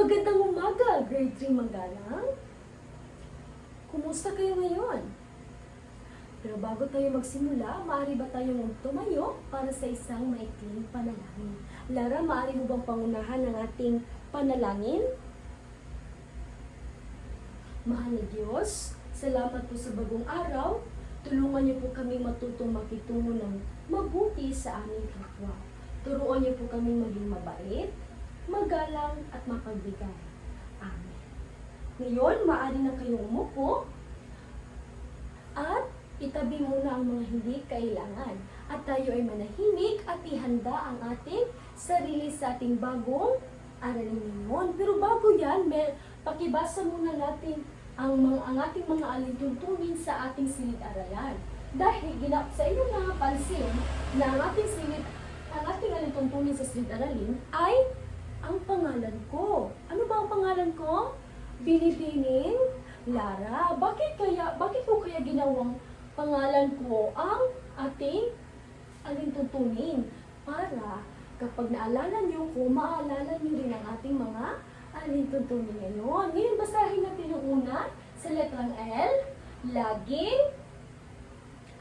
Magandang umaga, grade 3 Magalang. Kumusta kayo ngayon? Pero bago tayo magsimula, maaari ba tayong tumayo para sa isang maikling panalangin? Lara, maaari mo bang pangunahan ang ating panalangin? Mahal na Diyos, salamat po sa bagong araw. Tulungan niyo po kami matutong makitungo ng mabuti sa aming kapwa. Turuan niyo po kami maging mabait, magalang at mapagbigay. Amen. Ngayon, maaari na kayong umupo at itabi muna ang mga hindi kailangan. At tayo ay manahimik at ihanda ang ating sarili sa ating bagong aralin ngayon. Pero bago yan, pakibasa muna natin ang ating mga alintuntunin sa ating silid-aralan. Dahil sa inyong mga pansin na ang ating alintuntunin sa silid-aralin ay ang pangalan ko. Ano ba ang pangalan ko? Binibining Lara. Bakit ko kaya ginawang pangalan ko ang ating alintuntunin? Para kapag naalala niyo ko, maalala niyo rin ang ating mga alintuntunin ngayon. Ngayon, basahin natin yung una sa letrang L. Laging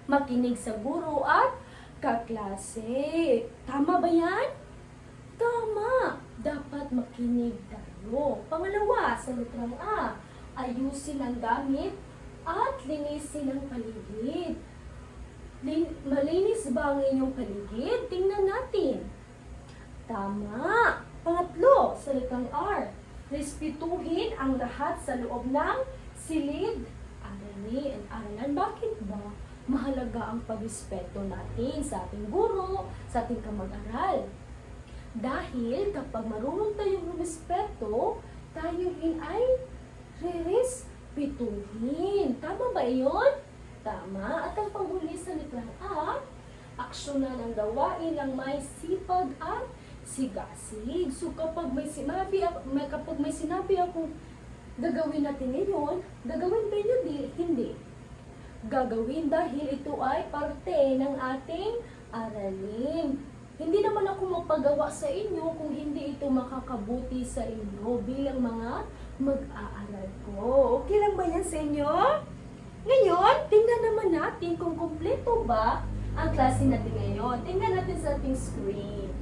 makinig sa guro at kaklase. Tama ba yan? Tama! Dapat makinig tayo. Pangalawa, sa letrang A, ayusin ang gamit at linisin ang paligid. Malinis ba ang inyong paligid? Tingnan natin. Tama! Pangatlo, sa letrang R, respetuhin ang lahat sa loob ng silid-aralan. Bakit ba mahalaga ang pagrespeto natin sa ating guro, sa ating kamag-aral? Dahil kapag marunong tayong rumispeto, tayo rin ay re-respetuhin. Tama ba yun? Tama. At ang panghuli sa letrang A, aksyonan ang gawain ng may sipag at sigasig. So kapag may sinabi akong gagawin natin ngayon, gagawin ba yun? Hindi. Gagawin dahil ito ay parte ng ating aralin. Hindi naman ako magpagawa sa inyo kung hindi ito makakabuti sa inyo bilang mga mag-aaral ko. Okay lang ba yan sa inyo? Ngayon, tingnan naman natin kung kumpleto ba ang klase natin ngayon. Tingnan natin sa ating screen.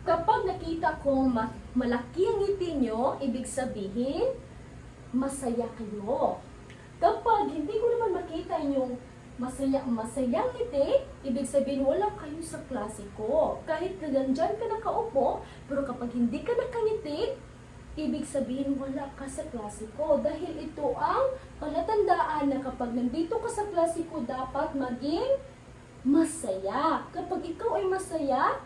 Kapag nakita ko malaki ang ngiti nyo, ibig sabihin, masaya kayo. Kapag hindi ko naman makita yung masayang ngiti, ibig sabihin wala kayo sa klase ko. Kahit nandyan ka nakaupo, pero kapag hindi ka nakangiti, ibig sabihin wala ka sa klase ko. Dahil ito ang palatandaan na kapag nandito ka sa klase ko, dapat maging masaya. Kapag ikaw ay masaya,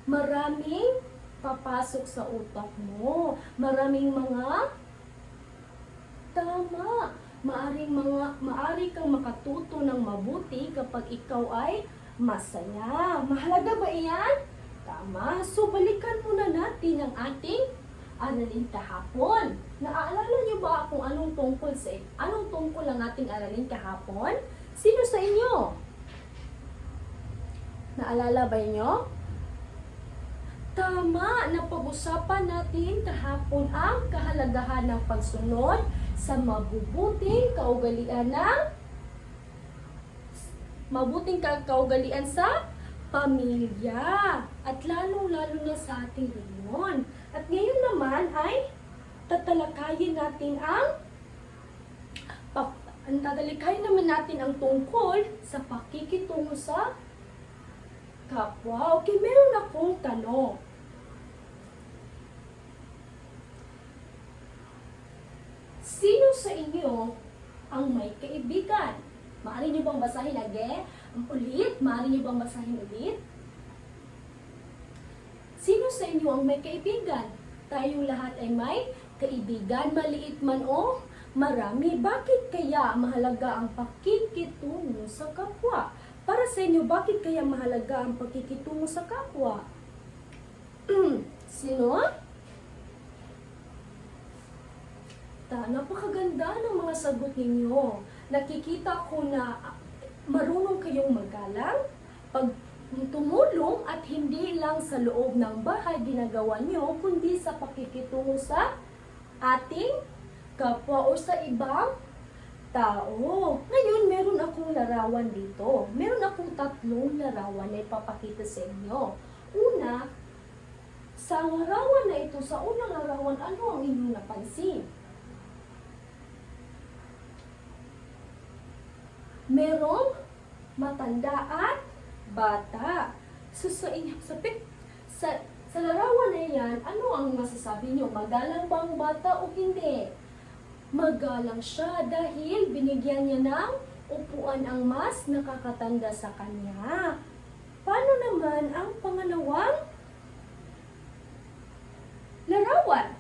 maraming papasok sa utak mo. Maraming mga tama. Maari kang makatuto ng mabuti kapag ikaw ay masaya. Mahalaga ba iyan? Tama. So, balikan muna natin ang ating aralin kahapon. Naaalala niyo ba kung anong tungkol ang ating aralin kahapon? Sino sa inyo? Naalala ba niyo? Tama. Napag-usapan natin kahapon ang kahalagahan ng pagsunod sa mabubuting kaugalian sa pamilya at lalong-lalo na sa ating reyon. At ngayon naman ay tatalakayin naman natin ang tungkol sa pakikitungo sa kapwa. Okay, meron akong tanong. Sino sa inyo ang may kaibigan? Maaari niyo bang basahin ulit? Maaari niyo bang basahin ulit? Sino sa inyo ang may kaibigan? Tayong lahat ay may kaibigan, maliit man o marami. Bakit kaya mahalaga ang pakikitungo sa kapwa? Para sa inyo, bakit kaya mahalaga ang pakikitungo sa kapwa? Sino? Napakaganda ng mga sagot ninyo. Nakikita ko na marunong kayong magalang. Pag tumulong at hindi lang sa loob ng bahay ginagawa nyo, kundi sa pakikitungo sa ating kapwa o sa ibang tao. Ngayon, meron akong larawan dito. Meron akong 3 larawan na ipapakita sa inyo. Una, sa larawan na ito, sa unang larawan, ano ang inyong napansin? Merong matanda at bata. So, sa larawan na yan, ano ang masasabi nyo? Magalang ba ang bata o hindi? Magalang siya dahil binigyan niya ng upuan ang mas nakakatanda sa kanya. Paano naman ang pangalawang larawan?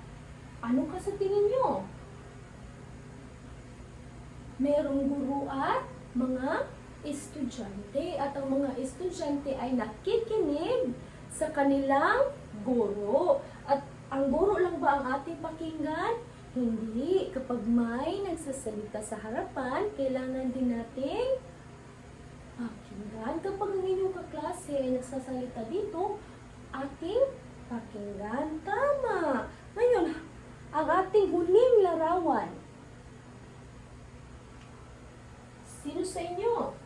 Ano ka sa tingin nyo? Merong guro at mga estudyante at ang mga estudyante ay nakikinig sa kanilang guro. At ang guro lang ba ang ating pakinggan? Hindi. Kapag may nagsasalita sa harapan, kailangan din nating pakinggan. Kapag ang inyong kaklase ay nagsasalita dito, ating pakinggan. Tama! Ngayon, ang ating huling larawan. Sino sa inyo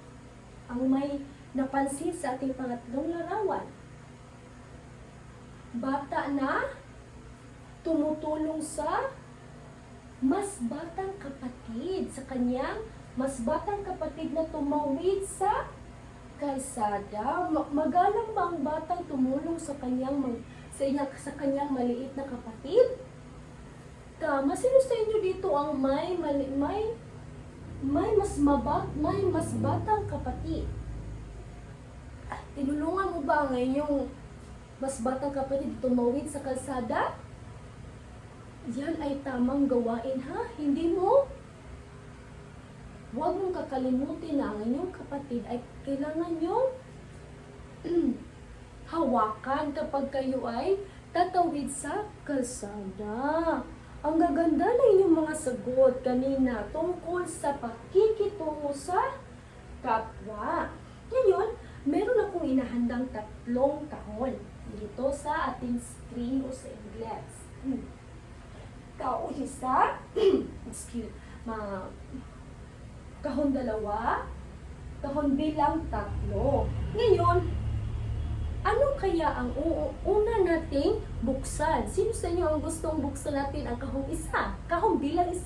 ang may napansin sa ating pangatlong larawan? Bata na tumutulong sa mas batang kapatid, sa kanyang mas batang kapatid na tumawid sa kalsada. Magalang ba ang batang tumulong sa kanyang maliit na kapatid? Tama. Sino sa inyo dito ang may mas batang kapatid? Tinulungan mo ba ang inyong mas batang kapatid tumawid sa kalsada? Yan ay tamang gawain, ha? Huwag mong kakalimutin na ang inyong kapatid ay kailangan nyo hawakan kapag kayo ay tatawid sa kalsada. Ang gaganda na inyong mga sagot kanina tungkol sa pakikitungo sa kapwa. Ngayon, meron akong inahandang 3 kahon dito sa ating screen o sa Ingles. Kahon isa, kahon 2, kahon bilang 3. Ngayon, ano kaya ang una nating buksan? Sino sa inyo ang gustong buksan natin ang kahong isa? Kahong bilang 1.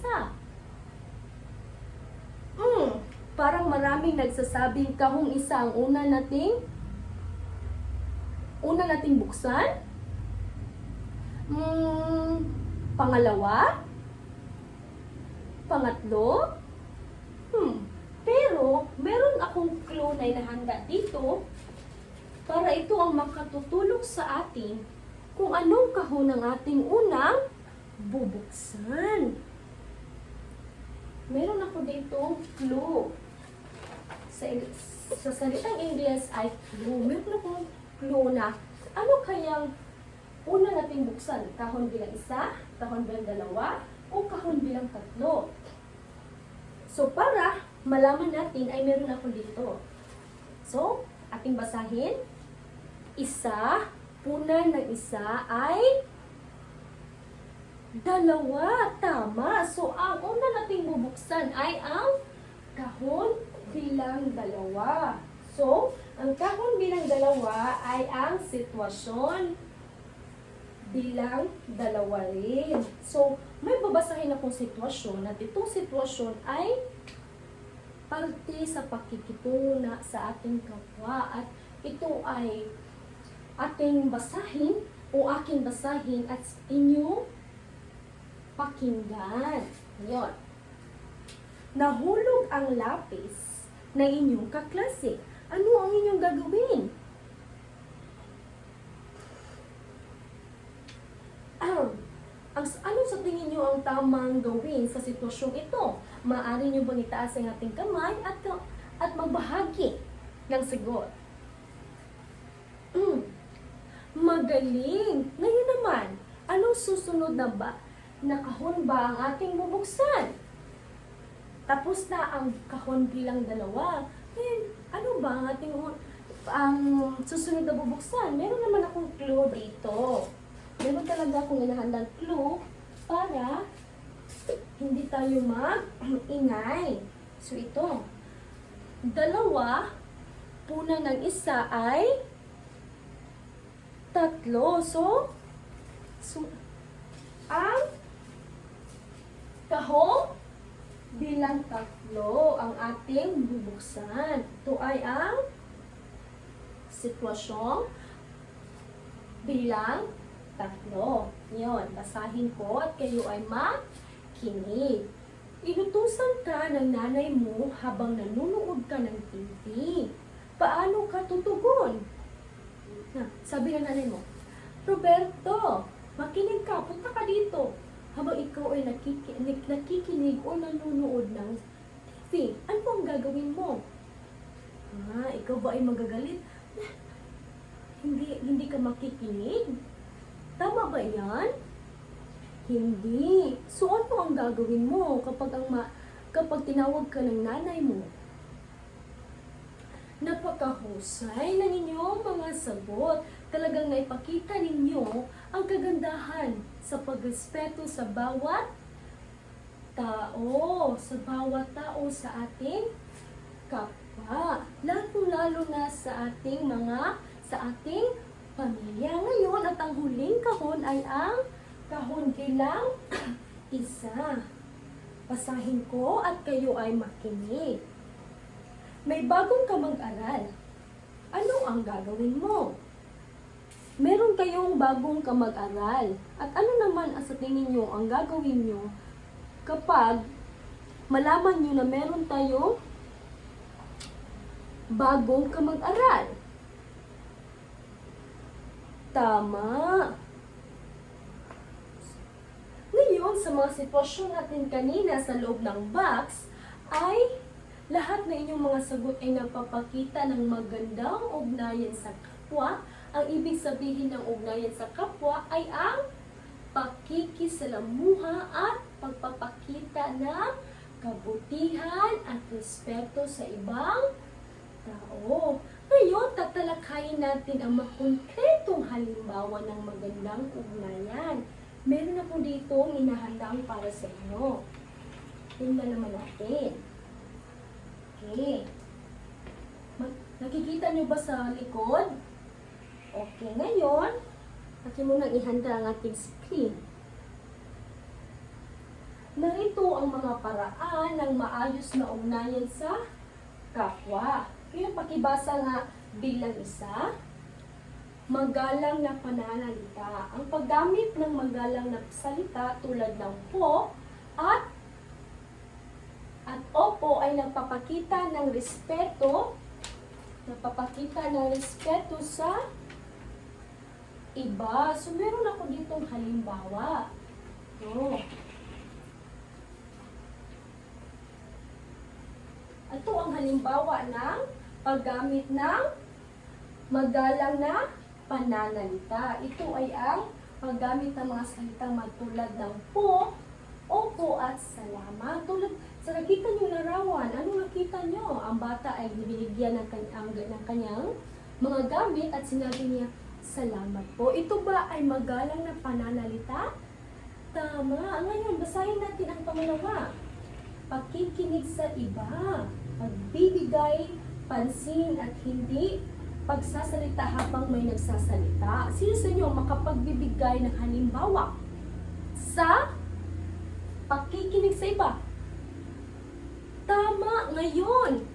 Parang maraming nagsasabing kahong 1 ang una nating buksan. Pangalawa? Pangatlo? Pero, meron akong clue na inahanda dito para ito ang makatutulong sa atin kung anong kahon ang ating unang bubuksan. Meron ako ditong clue. Sa salitang Ingles ay clue. Meron akong clue na ano kayang una nating buksan? Kahon bilang 1, kahon bilang 2, o kahon bilang 3? So, para malaman natin ay meron ako dito. So, ating basahin. 1, punan ng 1 ay 2. Tama. So, ang una nating bubuksan ay ang kahon bilang 2. So, ang kahon bilang 2 ay ang sitwasyon bilang 2 rin. So, may babasahin akong sitwasyon at itong sitwasyon ay parte sa pakikitungo sa ating kapwa at ito ay ating basahin o aking basahin at inyong pakinggan. Ngayon, nahulog ang lapis ng inyong kaklase. Ano ang inyong gagawin? Ano sa tingin nyo ang tamang gawin sa sitwasyong ito? Maaari nyo bang itaas ang ating kamay at magbahagi ng sagot? Magaling! Ngayon naman, anong susunod na ba? Kahon ba ang ating bubuksan? Tapos na ang kahon bilang 2. Ngayon, ano ba ang ating susunod na bubuksan. Meron naman akong clue dito. Meron talaga akong inahandang clue para hindi tayo mag-ingay. So ito, dalawa, puna ng isa ay tatlo. So ang kahong bilang tatlo ang ating bubuksan. Ito ay ang sitwasyong bilang tatlo. Yun, basahin ko at kayo ay makinig. Inutusan ka ng nanay mo habang nanonood ka ng TV. Paano ka tutugon? Sabi ng nanay mo, Roberto, makinig ka, punta ka dito. Habang ikaw ay nakikinig o nanonood ng TV, ano ang gagawin mo? Ikaw ba ay magagalit? Hindi ka makikinig? Tama ba yan? Hindi. So ano ang gagawin mo kapag tinawag ka ng nanay mo? Napakahusay ng inyong mga sagot. Talagang naipakita ninyo ang kagandahan sa pagrespeto sa bawat tao, sa ating kapwa. Lalo na sa ating pamilya. Ngayon, at ang huling kahon ay ang kahon bilang isa. Basahin ko at kayo ay makinig. May bagong ka mag-aral. Ano ang gagawin mo? Meron kayong bagong ka mag-aral. At ano naman sa tingin nyo ang gagawin nyo kapag malaman nyo na meron tayong bagong ka mag-aral? Tama. Ngayon, sa mga sitwasyon natin kanina sa loob ng box, ay lahat na inyong mga sagot ay nagpapakita ng magandang ugnayan sa kapwa. Ang ibig sabihin ng ugnayan sa kapwa ay ang pakikisalamuha at pagpapakita ng kabutihan at respeto sa ibang tao. Ngayon, tatalakayin natin ang mga konkretong halimbawa ng magandang ugnayan. Meron ako ditong inahandang para sa inyo. Tingnan naman natin. Okay. Nakikita nyo ba sa likod? Okay, ngayon, akin mo nang ihanda ang ating screen. Narito ang mga paraan ng maayos na ugnayan sa kapwa. Kaya pakibasa nga bilang isa. Magalang na pananalita. Ang paggamit ng magalang na salita tulad ng po at opo ay nagpapakita ng respeto sa iba. So, meron ako ditong halimbawa. Ito ang halimbawa ng paggamit ng magalang na pananalita. Ito ay ang paggamit ng mga salitang matulad ng po, opo at salamat. Tulad sa nakita nyo larawan, ano nakita nyo? Ang bata ay binigyan ng kanyang mga gamit at sinabi niya, salamat po. Ito ba ay magalang na pananalita? Tama. Ngayon, basahin natin ang pangalawa. Pakikinig sa iba. Pagbibigay, pansin at hindi pagsasalita habang may nagsasalita. Sino sa inyo makapagbibigay ng halimbawa sa pakikinig sa iba? Tama, ngayon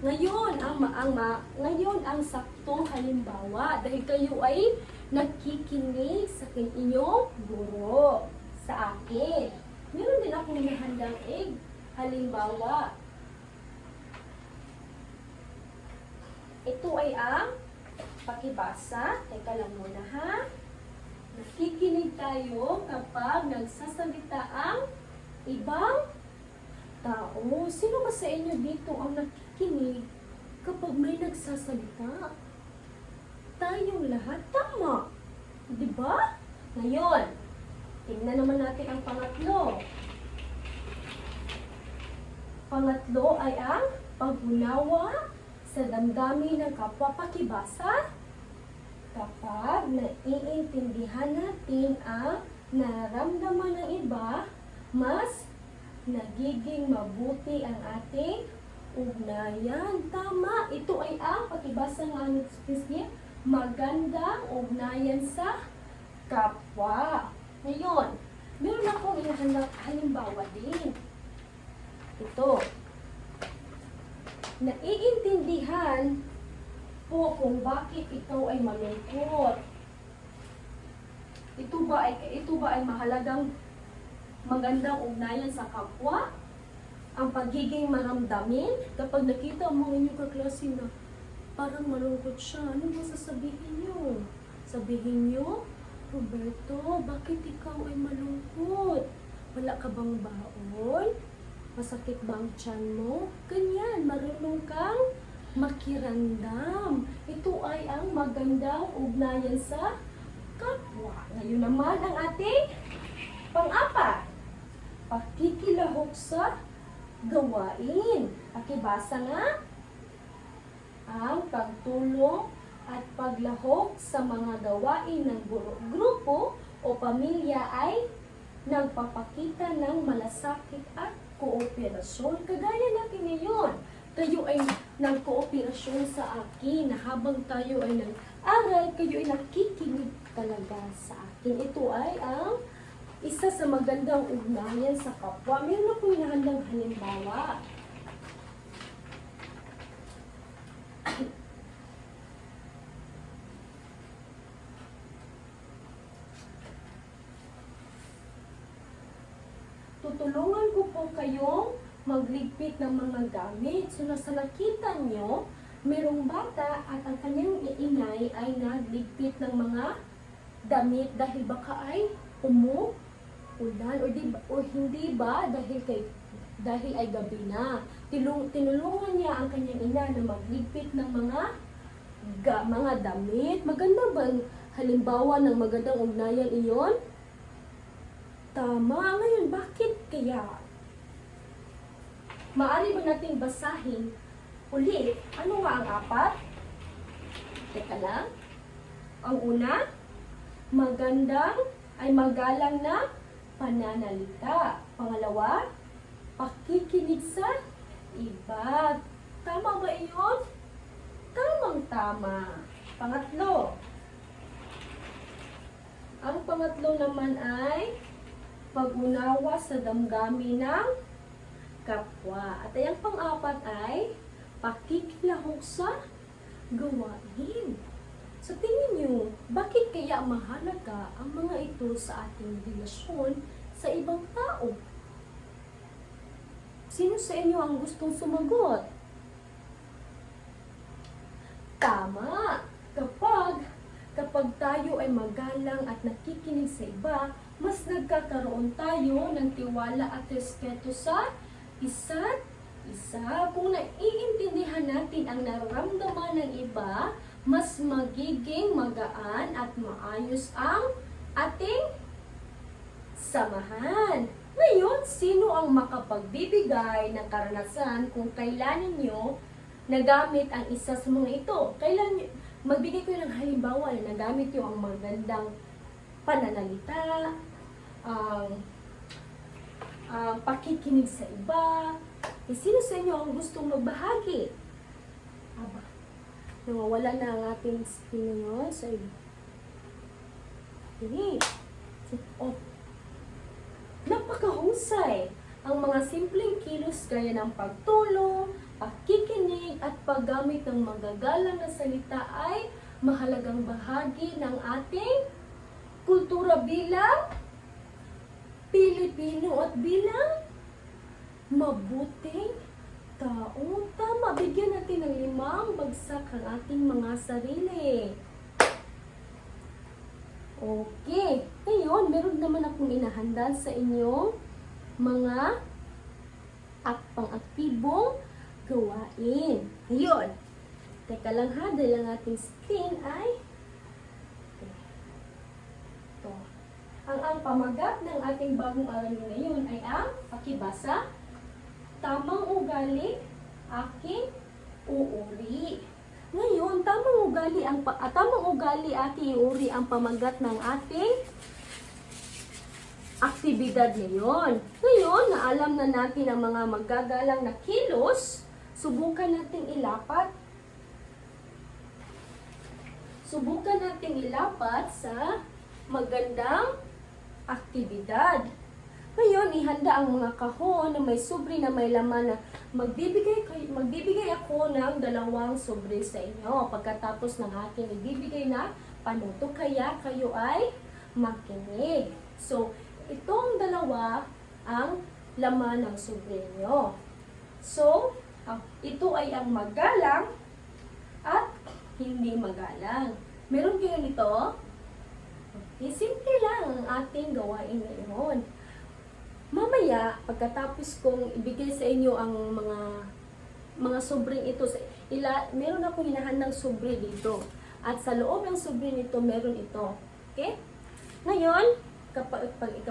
ang saktong halimbawa dahil kayo ay nakikinig sa inyong guro sa akin. Meron din akong hinahandang halimbawa. Ito ay ang pakibasa. Teka lang muna ha. Nakikinig tayo kapag nagsasalita ang ibang tao. Sino ba sa inyo dito ang nakikinig kapag may nagsasalita? Tayong lahat, tama. Diba? Ngayon, tingnan naman natin ang pangatlo. Pangatlo ay ang pag-unawa sa damdamin ng kapwa. Pakibasa. Kapag naiintindihan natin ang nararamdaman ng iba, mas nagiging mabuti ang ating ugnayan. Tama. Ito ay ang pakibasa ng aming script. Magandang ugnayan sa kapwa. Ngayon, meron akong inahanap halimbawa din. Ito. Naiintindihan po kung bakit ikaw ay malungkot. Ito ba ay mahalagang magandang ugnayan sa kapwa? Ang pagiging maramdamin, kapag nakita mo ang inyong kaklase na parang malungkot siya, ano ba sasabihin niyo? Sabihin niyo, Roberto, bakit ikaw ay malungkot? Wala ka bang baon? Masakit ba ang tiyan mo? Ganyan, marunong kang makirandam. Ito ay ang magandang ugnayan sa kapwa. Ngayon naman ang ating pang-apat. Pakikilahok sa gawain. Pakibasa nga. Ang pagtulong at paglahok sa mga gawain ng grupo o pamilya ay nagpapakita ng malasakit at kooperasyon. Kagaya natin ngayon, kayo ay nagkooperasyon sa akin na habang tayo ay nag-aral, kayo ay nakikinig talaga sa akin. Ito ay ang isa sa magandang ugnayan sa kapwa. Meron akong hinahandang halimbawa. Tutulungan ko po kayong magligpit ng mga gamit. So, nasa nakita nyo, merong bata at ang kanyang inay ay nagligpit ng mga damit dahil baka ay umuulan o hindi ba dahil ay gabi na. Tinulungan niya ang kanyang ina na magligpit ng mga damit. Maganda ba halimbawa ng magandang ugnayan iyon? Tama. Ngayon, bakit kaya? Maaari ba natin basahin ulit? Ano nga ang apat? Teka lang. Ang una, magalang na pananalita. Pangalawa, pakikinig sa iba. Tama ba iyon? Tamang-tama. Pangatlo. Ang pangatlo naman ay pag-unawa sa damdamin ng kapwa. At ang pang-apat ay pakikilahok sa gawain. Sa tingin nyo, bakit kaya mahalaga ang mga ito sa ating relasyon sa ibang tao? Sino sa inyo ang gustong sumagot? Tama! Kapag tayo ay magalang at nakikinig sa iba, mas nagkakaroon tayo ng tiwala at respeto sa isa't isa. Kung naiintindihan natin ang nararamdaman ng iba, mas magiging magaan at maayos ang ating samahan. Ngayon, sino ang makapagbibigay ng karanasan kung kailan ninyo nagamit ang isa sa mga ito? Magbigay ko ng halimbawa na nagamit nyo ang magandang pananalita, pakikinig sa iba. Sino sa inyo ang gustong magbahagi? Aba, nawawala na ang ating screen ngayon. So, napakahusay. Ang mga simpleng kilos gaya ng pagtulong, pakikinig at paggamit ng magagalang na salita ay mahalagang bahagi ng ating kultura bilang Pilipino at bilang mabuting tao. Tama, bigyan natin ng 5 bagsak ang ating mga sarili. Okay, ngayon meron naman akong inahanda sa inyo mga pang-aktibong gawain. Ngayon, teka lang ha, dahil ang ating screen ay ito. Ang pamagat ng ating bagong aralin ngayon ay ang pakibasa, tamang ugali, aking uuri. Ngayon, tamang ugali at iuri ang pamagat ng ating aktibidad ngayon. Ngayon, na alam na natin ang mga magagalang na kilos, subukan nating ilapat. Subukan nating ilapat sa magandang aktibidad. Ngayon, ihanda ang mga kahon na may sobre na may laman na magbibigay ako ng 2 sobre sa inyo pagkatapos ng aking ibibigay na panuto, kaya kayo ay makinig. So, itong 2 ang laman ng sobre nyo. So, ito ay ang magalang at hindi magalang. Meron kayo nito? Okay, simple lang ang ating gawain ngayon. Mamaya, pagkatapos kong ibigay sa inyo ang mga sobreng ito, meron akong hinahandang sobre dito. At sa loob ng sobre nito, meron ito. Okay? Ngayon,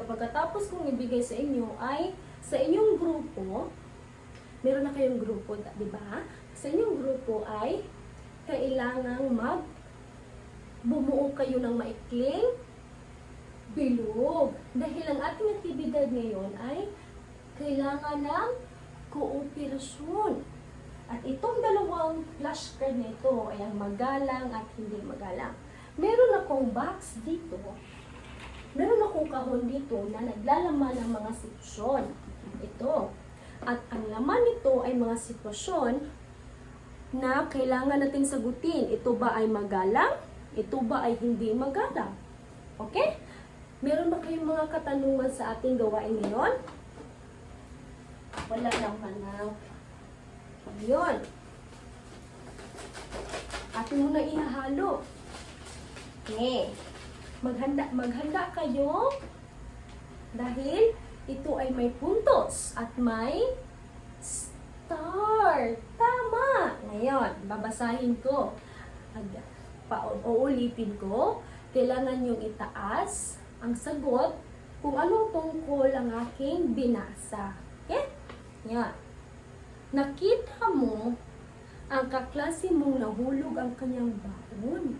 pagkatapos kong ibigay sa inyo ay sa inyong grupo, meron na kayong grupo, di ba? Sa inyong grupo ay kailangang bumuo kayo ng maikling bilog. Dahil ang ating aktibidad ngayon ay kailangan ng kooperasyon. At itong 2 flashcard na ito ay ang magalang at hindi magalang. Meron akong box dito. Meron akong kahon dito na naglalaman ng mga sitwasyon. Ito. At ang laman nito ay mga sitwasyon na kailangan nating sagutin. Ito ba ay magalang? Ito ba ay hindi magalang? Okay? Meron ba kayong mga katanungan sa ating gawain ngayon? Wala naman na. Yun. Atin muna ihahalo. Okay. Maghanda kayo dahil ito ay may puntos at may star. Tama. Ngayon, babasahin ko. Uulitin ko. Kailangan yung itaas ang sagot kung anong tungkol ang aking binasa. Okay? Yan. Nakita mo ang kaklase mong nahulog ang kanyang baon.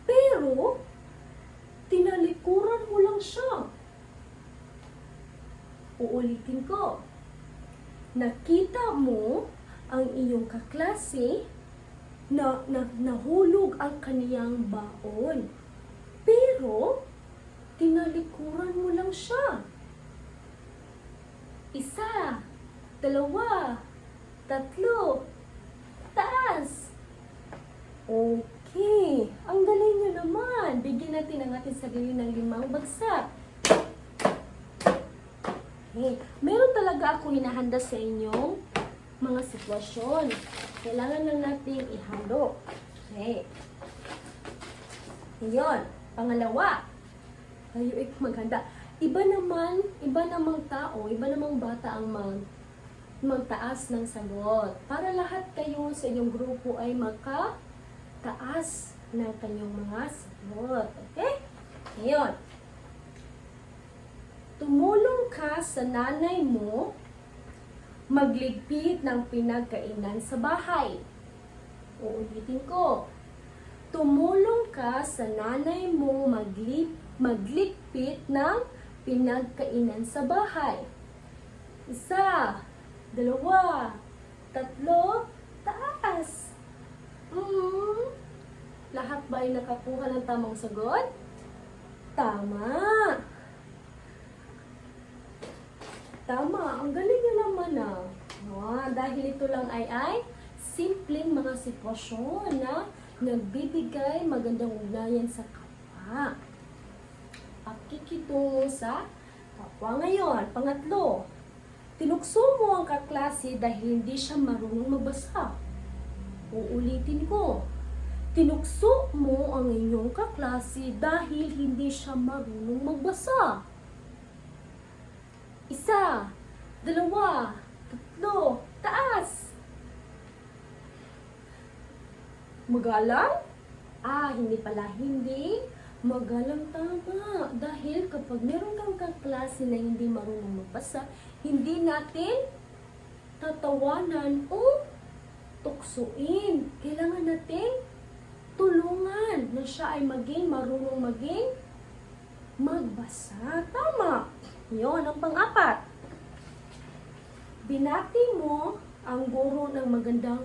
Pero, tinalikuran mo lang siya. Uulitin ko. Nakita mo ang iyong kaklase na nahulog ang kaniyang baon. Pero, tinalikuran mo lang siya. 1, 2, 3, taas. Okay. Ang galing nyo naman. Bigyan natin ang ating sarili ng 5 bagsak. Okay. Meron talaga ako hinahanda sa inyong mga sitwasyon. Kailangan lang natin ihalo. Okay. Ngayon, pangalawa. Kayo ay maghanda. Iba namang tao, iba namang bata ang magtaas ng sagot. Para lahat kayo sa inyong grupo ay magkataas ng kanyang mga sagot. Okay? Ngayon, tumulong ka sa nanay mo magligpit ng pinagkainan sa bahay. Uulitin ko. Tumulong ka sa nanay mo magligpit ng pinagkainan sa bahay. 1, 2, 3, taas. Lahat ba ay nakakuha ng tamang sagot? Tama. Tama. Ang galing nyo naman dahil ito lang ay simpleng mga sitwasyon na nagbibigay magandang ugnayan sa kapwa. Pakikitungo sa kapwa. Ngayon, pangatlo, tinukso mo ang kaklase dahil hindi siya marunong magbasa. Uulitin ko. Tinukso mo ang inyong kaklase dahil hindi siya marunong magbasa. 1, 2, 3, taas. Magalang? Hindi pala. Hindi magalang, tama. Dahil kapag meron kang kaklase na hindi marunong magbasa, hindi natin tatawanan o tuksuin. Kailangan natin tulungan na siya ay marunong magbasa. Tama. Yun, ang pang-apat. Binati mo ang guro ng magandang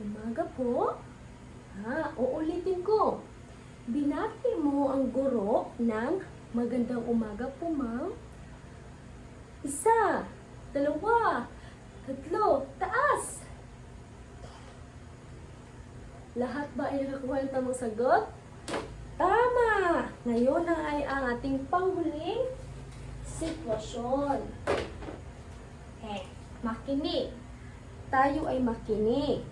umaga po. Uulitin ko. Binati mo ang guro ng magandang umaga po, ma'am. 1, 2, 3, taas. Lahat ba ay nakakuha ng tamang sagot? Tama! Ngayon na ay ang ating panghuling sitwasyon. Makinig. Tayo ay makinig.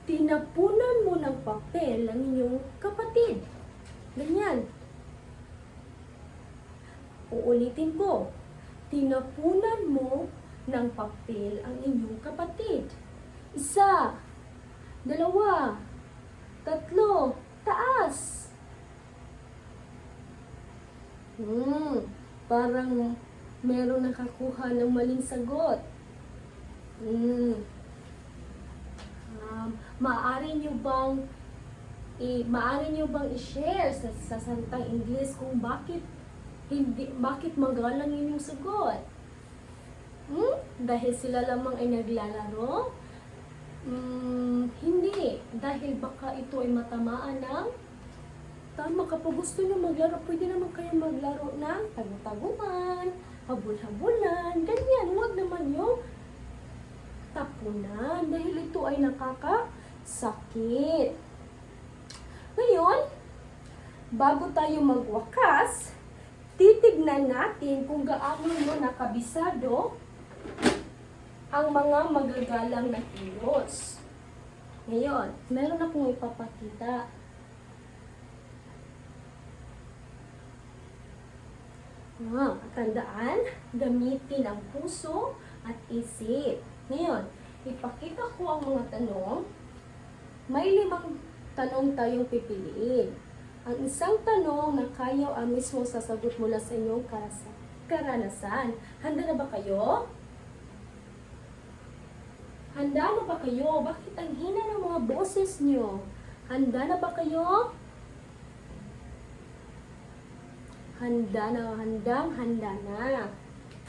Tinapunan mo ng papel ang inyong kapatid. Ganyan. Uulitin ko. Tinapunan mo ng papel ang inyong kapatid. 1, 2, 3, taas. Parang meron nakakuha ng maling sagot. Maaari nyo bang i-share sa salitang Ingles kung bakit magalang yun yung sagot? Dahil sila lamang ay naglalaro? Hindi. Dahil baka ito ay matamaan ng tama. Kapag gusto nyo maglaro, pwede naman kayo maglaro ng tagu-taguan, habul-habulan, ganyan. Huwag naman yung tapunan dahil ito ay nakakasakit. Ngayon, bago tayo magwakas, titignan natin kung gaano mo nakabisado ang mga magagalang na kilos. Ngayon, meron akong ipapakita. Tandaan, gamitin ang puso at isip. Ngayon, ipakita ko ang mga tanong. May 5 tanong tayong pipiliin. Ang isang tanong na kayo ang mismo sasagot mula sa inyong karanasan. Handa na ba kayo? Handa na ba kayo? Bakit ang hina ng mga boses nyo? Handa na ba kayo? Handa na.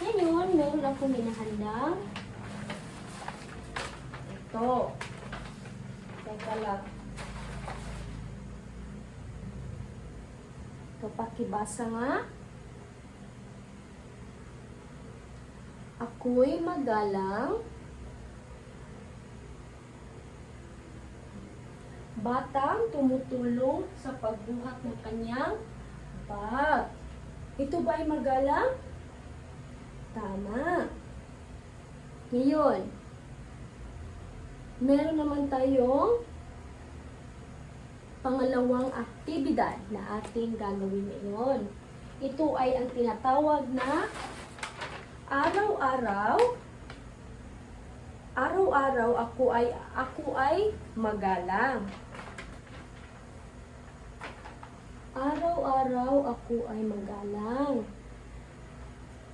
Ngayon, meron akong hinahandang ito. Teka lang. Ito, pakibasa nga. Ako'y magalang. Batang tumutulong sa pagbuhat ng kanyang bag. Ito ba ay magalang? Tama. Ngayon, meron naman tayong pangalawang aktibidad na ating gagawin ngayon. Ito ay ang tinatawag na araw-araw ako ay magalang. Araw-araw ako ay magalang.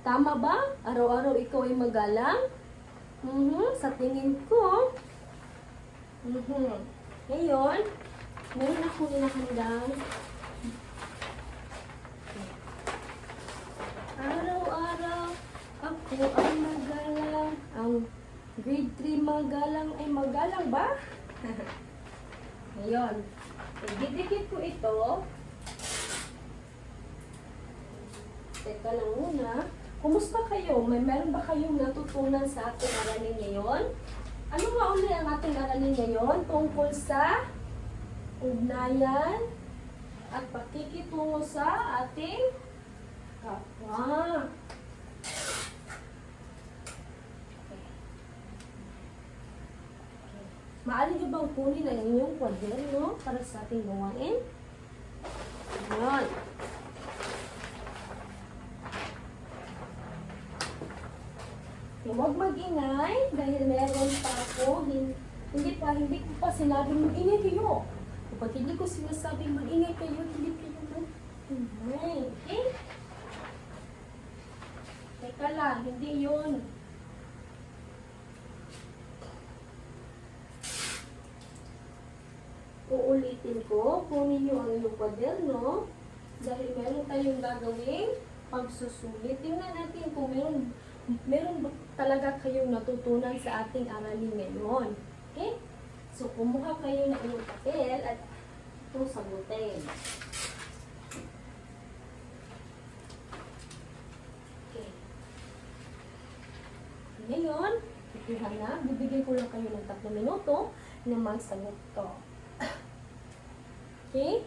Tama ba? Araw-araw ikaw ay magalang? Sa tingin ko. Ngayon, meron akong hinahandang araw-araw ako ay magalang. Ang grade 3 magalang ay magalang ba? Ngayon, ididikit ko ito. Teka lang muna. Kumusta kayo? Meron ba kayong natutunan sa ating aralin ngayon? Ano nga uli ang ating aralin ngayon? Tungkol sa ugnayan at pakikitungo sa ating kapwa. Maaari nyo bang kunin ang inyong kwaderno para sa ating gawain? Ayan. Huwag mag-ingay dahil meron pa ako, hindi ko pa sinabing mag-ingay kayo. Kapag hindi ko sinasabing mag-ingay kayo, hindi kayo mag-ingay. Okay? Teka lang, hindi yun. Uulitin ko, kunin nyo ang iyong kwaderno dahil meron tayong gagawing pagsusulit. Tingnan natin kung meron ba talaga kayong natutunan sa ating aralin ngayon. Okay? So, kumuha kayo ng iyong papel at ito sagutin. Okay. Ngayon, ipihan na. Bibigyan ko lang kayo ng 3 minuto na magsagot to. Okay?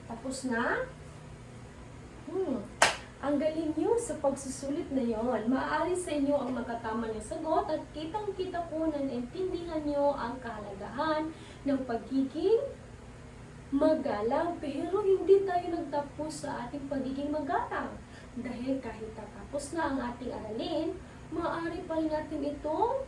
Tapos na? Ang galing nyo sa pagsusulit na yon. Maaari sa inyo ang makatama ng sagot at kitang-kita po na naintindihan nyo ang kahalagahan ng pagiging magalang. Pero hindi tayo nagtapos sa ating pagiging magalang. Dahil kahit tatapos na ang ating aralin, maaari pa rin natin itong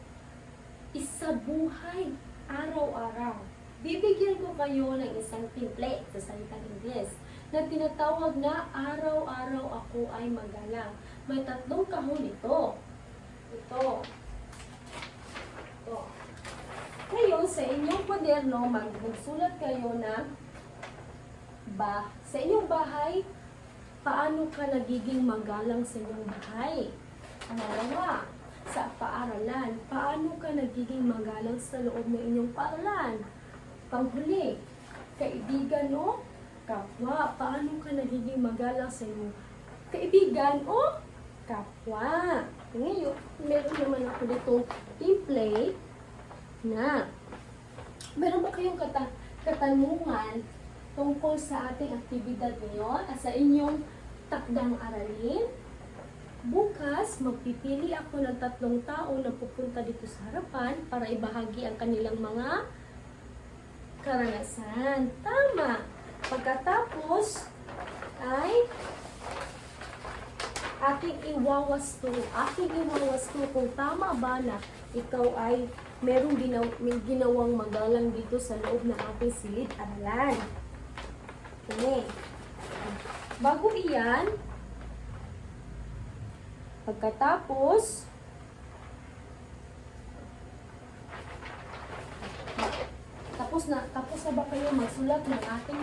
isabuhay araw-araw. Bibigyan ko kayo ng isang template sa salitang Ingles na tinatawag na araw-araw ako ay magalang. May 3 kahon ito. Ito. Ngayon, sa inyong kwaderno, magsulat kayo na sa inyong bahay, paano ka nagiging magalang sa inyong bahay? Pangalawa, sa paaralan, paano ka nagiging magalang sa loob ng inyong paaralan? Panghuli, kaibigan o kapwa, paano ka nagiging magalang sa inyong kaibigan o kapwa? Ngayon, meron naman ako ditong template na meron ba kayong katanungan tungkol sa ating aktibidad ngayon at sa inyong takdang aralin? Bukas, magpipili ako ng 3 tao na pupunta dito sa harapan para ibahagi ang kanilang mga karanasan. Tama! Pagkatapos ay aking iwawasto kung tama ba na ikaw ay may ginawang magalang dito sa loob ng ating silid-aralan. Okay. Bago iyan, pagkatapos, tapos na ba kayo magsulat ng ating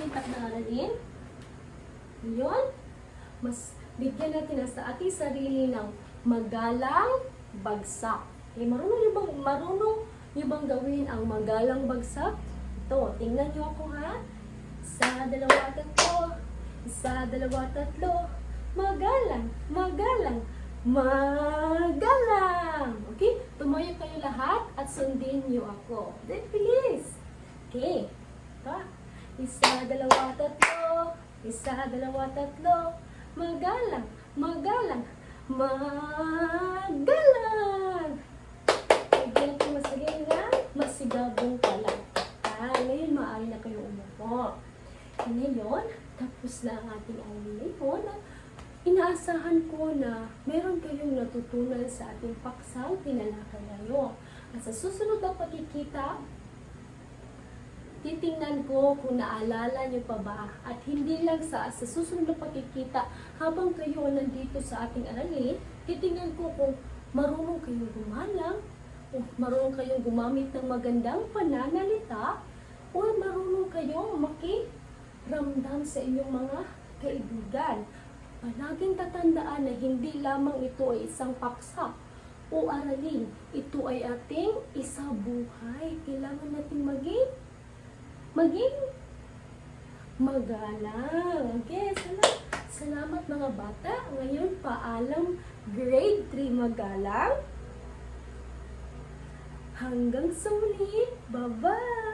takdang aralin? Yun, mas bigyan natin sa ating sarili ng magalang bagsak. Okay, marunong niyo bang gawin ang magalang bagsak? Ito, tingnan niyo ako ha. 1, 2, 3. 1, 2, 3. Magalang, magalang, magalang. Okay? Tumayo kayo lahat at sundin niyo ako. Then, please. Okay. Ito. 1, 2, 3. 1, 2, 3. Magalang, magalang, magalang. Again, masagay na, masigabong pala. Ngayon, maaari na kayo umupo. Ngayon, tapos na ang ating aralin ngayon. Inaasahan ko na meron kayong natutunan sa ating paksang tinalakay ngayon. At sa susunod na pagkikita, titingnan ko kung naalala nyo pa ba. At hindi lang sa susunod na pagkikita, habang kayo nandito sa ating aralin, titingnan ko kung marunong kayong gumalang, o marunong kayong gumamit ng magandang pananalita, o marunong kayong makiramdam sa inyong mga kaibigan. Palaging tatandaan na hindi lamang ito ay isang paksa o aralin. Ito ay ating isabuhay. Kailangan natin maging magalang. Okay, salamat mga bata. Ngayon, paalam grade 3 magalang. Hanggang sa muli. Bye-bye!